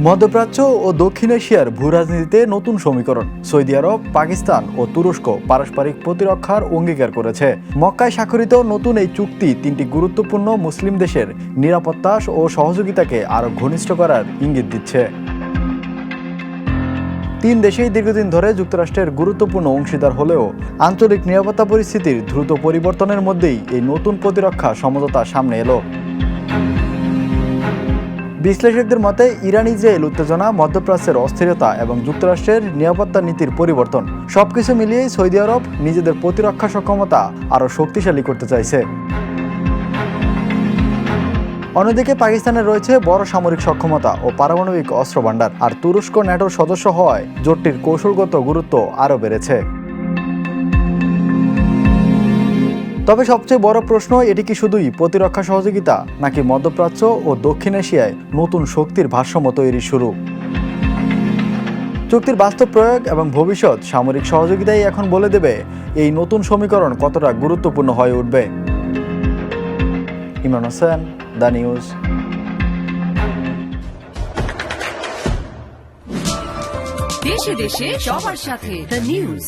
মধ্যপ্রাচ্য ও দক্ষিণ এশিয়ার ভূরাজনীতিতে নতুন সমীকরণ। সৌদি আরব, পাকিস্তান ও তুরস্ক পারস্পরিক প্রতিরক্ষার অঙ্গীকার করেছে। মক্কায় স্বাক্ষরিত নতুন এই চুক্তি তিনটি গুরুত্বপূর্ণ মুসলিম দেশের নিরাপত্তা ও সহযোগিতাকে আরও ঘনিষ্ঠ করার ইঙ্গিত দিচ্ছে। তিন দেশেই দীর্ঘদিন ধরে যুক্তরাষ্ট্রের গুরুত্বপূর্ণ অংশীদার হলেও আঞ্চলিক নিরাপত্তা পরিস্থিতির দ্রুত পরিবর্তনের মধ্যেই এই নতুন প্রতিরক্ষা সমঝোতা সামনে এলো। বিশ্লেষকদের মতে ইরান ইসরায়েল উত্তেজনা, মধ্যপ্রাচ্যের অস্থিরতা এবং যুক্তরাষ্ট্রের নিরাপত্তা নীতির পরিবর্তন সবকিছু মিলিয়েই সৌদি আরব নিজেদের প্রতিরক্ষা সক্ষমতা আরও শক্তিশালী করতে চাইছে। অন্যদিকে পাকিস্তানের রয়েছে বড় সামরিক সক্ষমতা ও পারমাণবিক অস্ত্র ভান্ডার, আর তুরস্ক ন্যাটোর সদস্য হওয়ায় জোটটির কৌশলগত গুরুত্ব আরও বেড়েছে। তবে সবচেয়ে বড় প্রশ্ন, এটি কি শুধুই প্রতিরক্ষা সহযোগিতা নাকি মধ্যপ্রাচ্য ও দক্ষিণ এশিয়ায় নতুন শক্তির ভারসাম্য তৈরির শুরু? চুক্তির বাস্তব প্রয়োগ এবং ভবিষ্যৎ সামরিক সহযোগিতাই এখন বলে দেবে এই নতুন সমীকরণ কতটা গুরুত্বপূর্ণ হয়ে উঠবে। Imran Hossain, the news. দেশে দেশে সবার সাথে দ্য নিউজ।